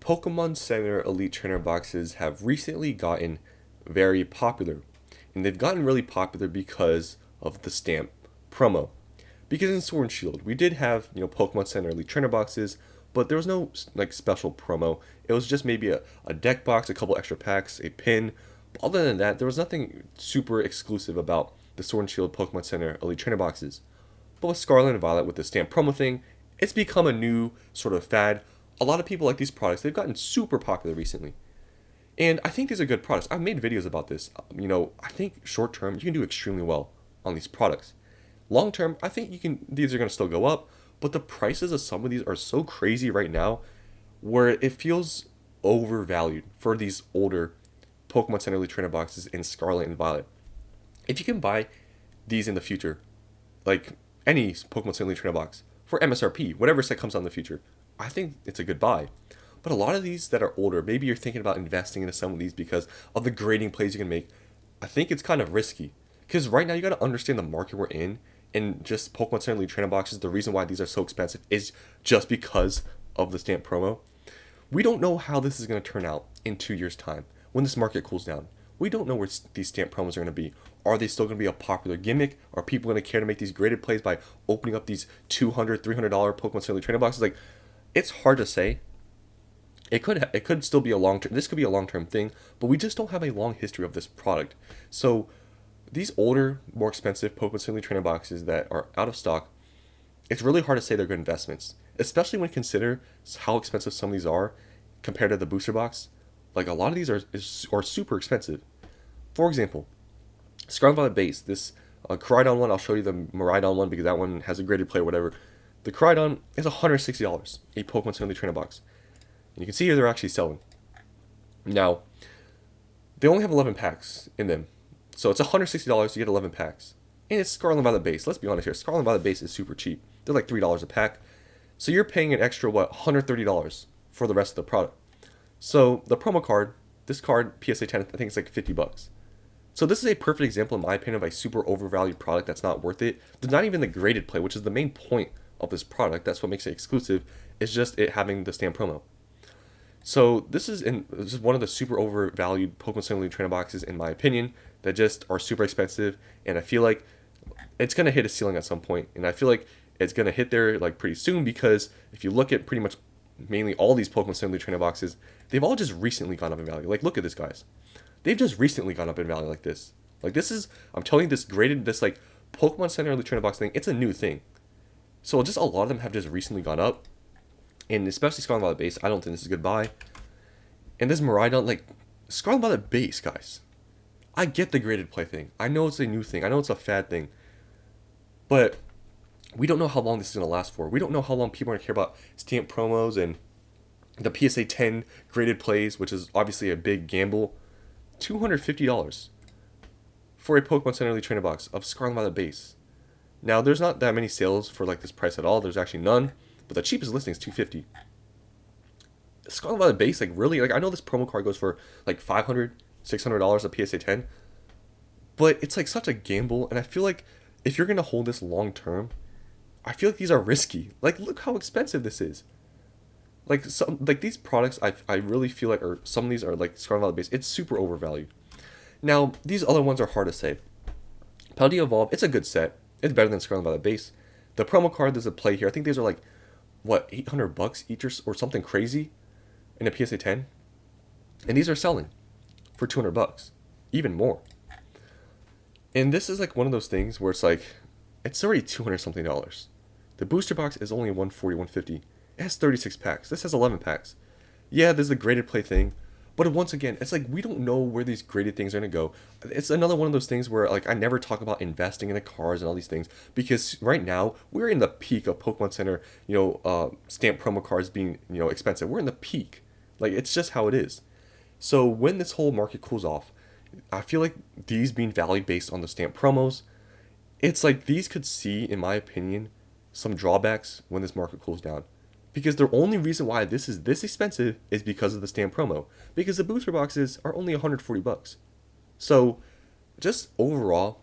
Pokemon Center Elite Trainer boxes have recently gotten very popular. And they've gotten really popular because of the stamp promo. Because in Sword and Shield, we did have, Pokemon Center Elite Trainer boxes, but there was no like special promo. It was just maybe a deck box, a couple extra packs, a pin. Other than that, there was nothing super exclusive about the Sword and Shield Pokemon Center Elite Trainer boxes. But with Scarlet and Violet, with the stamp promo thing, it's become a new sort of fad. A lot of people like these products. They've gotten super popular recently. And I think these are good products. I've made videos about this. I think short term, you can do extremely well on these products. Long term, I think these are going to still go up, but the prices of some of these are so crazy right now where it feels overvalued for these older Pokemon Center Elite Trainer boxes in Scarlet and Violet. If you can buy these in the future, like any Pokemon Center Elite Trainer box, for MSRP, whatever set comes out in the future, I think it's a good buy. But a lot of these that are older, maybe you're thinking about investing into some of these because of the grading plays you can make. I think it's kind of risky. Because right now you got to understand the market we're in, and just Pokemon Center Elite Trainer boxes, the reason why these are so expensive is just because of the stamp promo. We don't know how this is going to turn out in 2 years' time when this market cools down. We don't know where these stamp promos are going to be. Are they still going to be a popular gimmick? Are people going to care to make these graded plays by opening up these $200, $300 Pokemon Center Elite Trainer boxes? Like, it's hard to say. It could still be a long term. This could be a long term thing, but we just don't have a long history of this product. So these older, more expensive Pokemon Center Elite Trainer boxes that are out of stock, it's really hard to say they're good investments, especially when you consider how expensive some of these are compared to the booster box. Like, a lot of these are super expensive. For example, Scarlet Violet base, this Koraidon one, I'll show you the Miraidon one because that one has a graded play or whatever. The Koraidon is $160, a Pokemon Center Elite Trainer box. And you can see here they're actually selling. Now, they only have 11 packs in them. So it's $160, you get 11 packs. And it's Scarlet Violet base. Let's be honest here, Scarlet Violet base is super cheap. They're like $3 a pack. So you're paying an extra, $130 for the rest of the product. So the promo card, this card, PSA 10, I think it's like $50. So this is a perfect example, in my opinion, of a super overvalued product that's not worth it. There's not even the graded play, which is the main point of this product. That's what makes it exclusive. It's just it having the stamp promo. So this is one of the super overvalued Pokemon Center Elite Trainer boxes, in my opinion, that just are super expensive. And I feel like it's going to hit a ceiling at some point. And I feel like it's going to hit there like pretty soon, because if you look at pretty much mainly all these Pokemon Center Elite Trainer boxes, they've all just recently gone up in value. Like, look at this, guys. They've just recently gone up in value like this. Like, this is, I'm telling you, this like Pokemon Center Elite Trainer box thing, it's a new thing. So just a lot of them have just recently gone up. And especially Scarlet Violet base, I don't think this is a good buy. And this Miraidon, like, Scarlet Violet base, guys. I get the graded play thing. I know it's a new thing. I know it's a fad thing. But we don't know how long this is going to last for. We don't know how long people are going to care about stamp promos and the PSA 10 graded plays, which is obviously a big gamble. $250 for a Pokemon Center Elite Trainer box of Scarlet Violet base. Now, there's not that many sales for like this price at all. There's actually none. But the cheapest listing is $250. Scarlet Violet base, like, really, like, I know this promo card goes for like $500, $600 a PSA 10, but it's like such a gamble. And I feel like if you're gonna hold this long term, I feel like these are risky. Like, look how expensive this is. Like, these products, I really feel like, or some of these are like Scarlet Violet base. It's super overvalued. Now, these other ones are hard to say. Paldea Evolve, it's a good set. It's better than Scarlet Violet base. The promo card, there's a play here. I think these are like, $800 each or something crazy in a PSA 10, and these are selling for $200, even more. And this is like one of those things where it's like, it's already $200 something. The booster box is only $140, $150. It has 36 packs. This has 11 packs. Yeah, there's the graded play thing, but once again, it's like we don't know where these graded things are gonna go. It's another one of those things where, like, I never talk about investing in the cars and all these things, because right now we're in the peak of Pokemon Center, stamp promo cards being, expensive. We're in the peak. Like, it's just how it is. So when this whole market cools off, I feel like these being valued based on the stamp promos, it's like these could see, in my opinion, some drawbacks when this market cools down. Because the only reason why this is this expensive is because of the stamp promo. Because the booster boxes are only $140. So, just overall,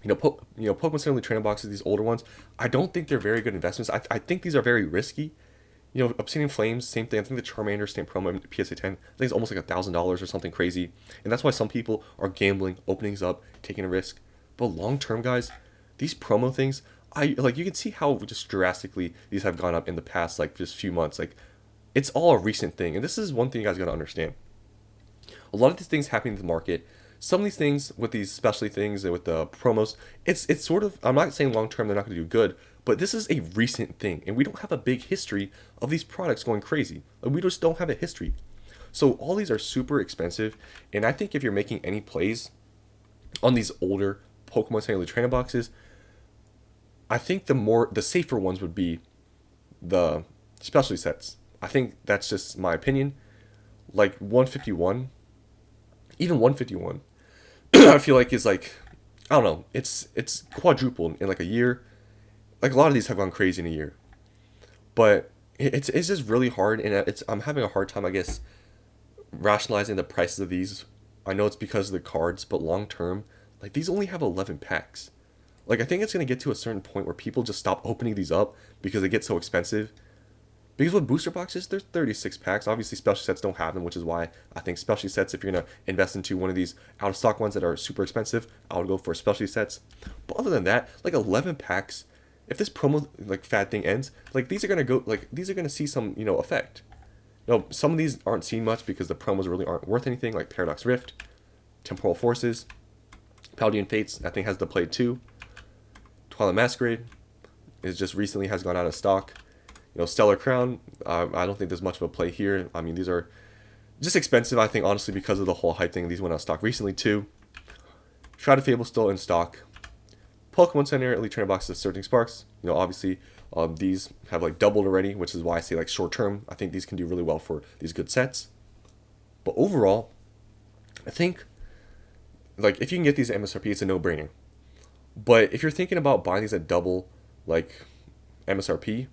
Pokemon Center Elite Trainer boxes, these older ones, I don't think they're very good investments. I think these are very risky. You know, Obsidian Flames, same thing. I think the Charmander stamp promo in PSA 10, I think it's almost like $1,000 or something crazy. And that's why some people are gambling, opening these up, taking a risk. But long term, guys, these promo things, you can see how just drastically these have gone up in the past like just few months. Like, it's all a recent thing. And this is one thing you guys gotta understand. A lot of these things happening in the market. Some of these things with these specialty things and with the promos, it's sort of, I'm not saying long term they're not going to do good, but this is a recent thing, and we don't have a big history of these products going crazy. Like, we just don't have a history. So all these are super expensive, and I think if you're making any plays on these older Pokemon Center Elite Trainer boxes, I think the safer ones would be the specialty sets. I think that's just my opinion. Like 151, even 151, I feel like is like, I don't know, it's quadrupled in like a year. Like a lot of these have gone crazy in a year, but it's just really hard, and I'm having a hard time, I guess, rationalizing the prices of these. I know it's because of the cards, but long term, like these only have 11 packs. Like I think it's gonna get to a certain point where people just stop opening these up because they get so expensive. Because with booster boxes, there's 36 packs. Obviously, special sets don't have them, which is why I think specialty sets, if you're going to invest into one of these out-of-stock ones that are super expensive, I would go for specialty sets. But other than that, like 11 packs, if this promo like fad thing ends, like these are going to go, like these are going to see some, effect. Some of these aren't seen much because the promos really aren't worth anything, like Paradox Rift, Temporal Forces, Paldean Fates, I think has the play too. Twilight Masquerade is just recently has gone out of stock. Stellar Crown, I don't think there's much of a play here. I mean, these are just expensive, I think, honestly, because of the whole hype thing. These went out of stock recently, too. Shroud of Fable still in stock. Pokemon Center Elite Trainer boxes of Surging Sparks. Obviously, these have, like, doubled already, which is why I say, like, short term. I think these can do really well for these good sets. But overall, I think, like, if you can get these at MSRP, it's a no-brainer. But if you're thinking about buying these at double, like, MSRP,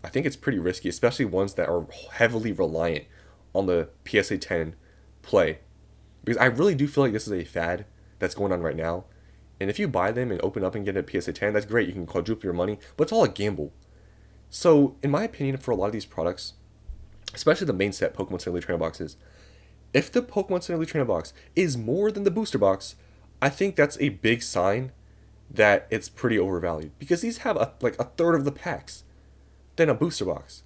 I think it's pretty risky, especially ones that are heavily reliant on the PSA 10 play. Because I really do feel like this is a fad that's going on right now. And if you buy them and open up and get a PSA 10, that's great. You can quadruple your money, but it's all a gamble. So, in my opinion, for a lot of these products, especially the main set Pokemon Center Elite Trainer boxes, if the Pokemon Center Elite Trainer box is more than the booster box, I think that's a big sign that it's pretty overvalued. Because these have like a third of the packs than a booster box.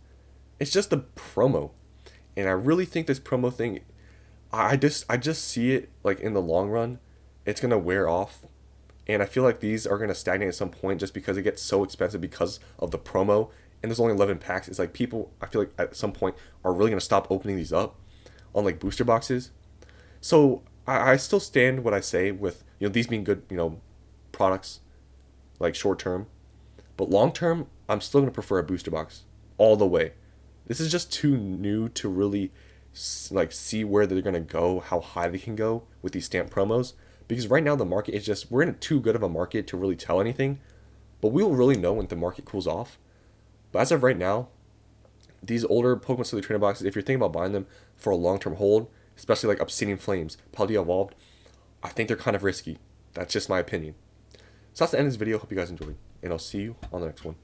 It's just the promo, and I really think this promo thing, I just see it like in the long run, it's gonna wear off, and I feel like these are gonna stagnate at some point just because it gets so expensive because of the promo, and there's only 11 packs. It's like people, I feel like at some point are really gonna stop opening these up on like booster boxes. So I still stand what I say with these being good products, like short term. But long term, I'm still going to prefer a booster box all the way. This is just too new to really like see where they're going to go, how high they can go with these stamp promos. Because right now the market is just, we're in too good of a market to really tell anything. But we will really know when the market cools off. But as of right now, these older Pokemon Center Trainer boxes, if you're thinking about buying them for a long-term hold, especially like Obsidian Flames, Paldea Evolved, I think they're kind of risky. That's just my opinion. So that's the end of this video. Hope you guys enjoyed, and I'll see you on the next one.